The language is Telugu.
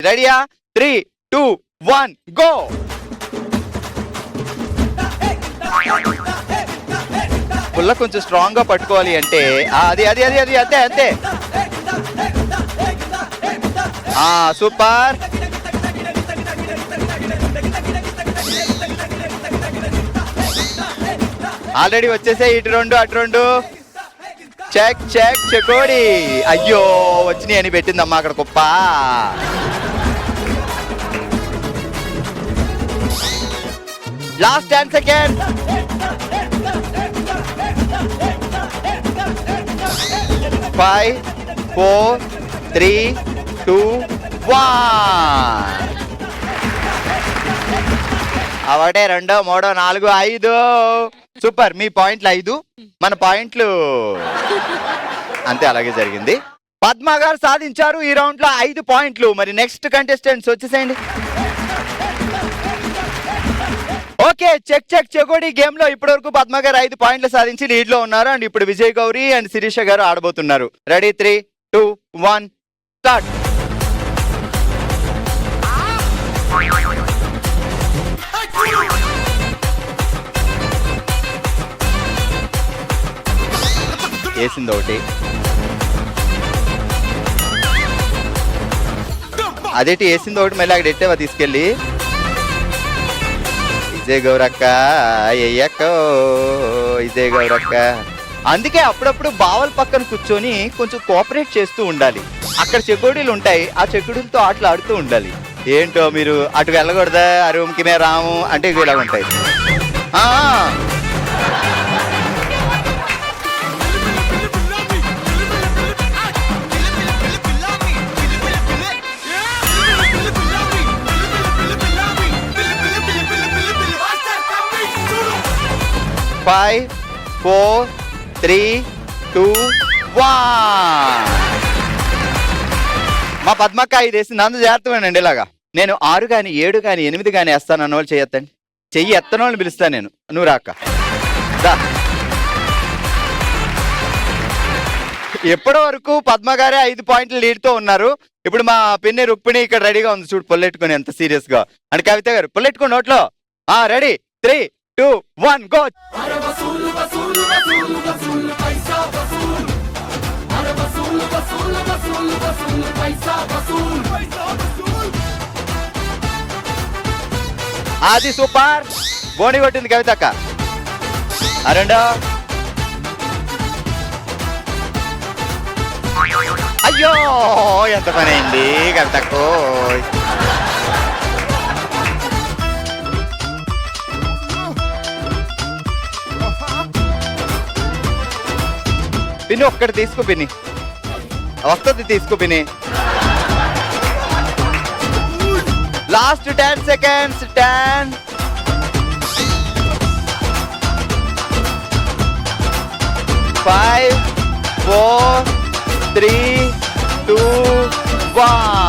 రెడీయా? 3, 2, 1 గో. పుల్ల కొంచెం స్ట్రాంగ్ గా పట్టుకోవాలి అంటే అది అది అది అది అంతే అంతే. సూపర్. ఆల్రెడీ వచ్చేసే ఇటు 2 అటు 2. చెక్ చెక్ చెకోడి. అయ్యో వచ్చినాయి అని పెట్టిందమ్మా అక్కడ కుప్ప. Last 10 seconds. 5, 4, 3, 2, 1. ఒకటే 2, 3, 4, 5. సూపర్. మీ పాయింట్లు 5, మన పాయింట్లు అంతే. అలాగే జరిగింది. పద్మ గారు సాధించారు ఈ రౌండ్ లో 5 పాయింట్లు. మరి నెక్స్ట్ కంటెస్టెంట్స్ వచ్చేసేయండి. ఓకే, చెక్ చెక్ చెకోడి గేమ్ లో ఇప్పటి వరకు పద్మ గారు 5 పాయింట్లు సాధించి లీడ్ లో ఉన్నారు. అండ్ ఇప్పుడు విజయ్ గౌరి అండ్ శిరీష గారు ఆడబోతున్నారు. రెడీ? 3, 2, 1 స్టార్ట్. వేసింది ఒకటి. అదేంటి వేసింది ఒకటి, మళ్ళీ అక్కడ ఎట్టేవా తీసుకెళ్ళి. విజయ్ గౌరక్క ఎయ్యక్కో, విజయ్ గౌరక్క. అందుకే అప్పుడప్పుడు బావల పక్కన కూర్చొని కొంచెం కోఆపరేట్ చేస్తూ ఉండాలి. అక్కడ చెకోడీలు ఉంటాయి, ఆ చెకోడీలతో ఆటలు ఆడుతూ ఉండాలి. ఏంటో మీరు అటు వెళ్ళకూడదా, ఆ రూమ్కి మేము రాము అంటే ఇలా ఉంటాయి. Five, 4, 3, 2, 1. మా పద్మక్క 5 వేసింది. అందు జాగ్రత్తమేనండి. ఇలాగా నేను 6 కానీ 7 కానీ 8 కానీ వేస్తాను అన్న వాళ్ళు చెయ్యొద్దండి. చెయ్యి ఎత్తన వాళ్ళని పిలుస్తాను నేను. నువ్వు రాక్క. ఎప్పటి వరకు పద్మ గారే 5 పాయింట్లు లీడ్తో ఉన్నారు. ఇప్పుడు మా పిన్ని రుక్మిణి ఇక్కడ రెడీగా ఉంది. చూడు పొల్లెట్టుకుని ఎంత సీరియస్ గా. అండ్ కవిత గారు పొల్లెట్టుకుని నోట్లో. రెడీ? 3, 2, 1 గో. అది సూపర్. బోని కొట్టింది కవిత అక్క. రెండో. అయ్యో ఎంత పని అయింది కవితకు. పిన్ని ఒక్కటి తీసుకో పిన్ని. వస్తుంది తీసుకో పిన్ని. Last 10 seconds. 10, 5, 4, 3, 2, 1.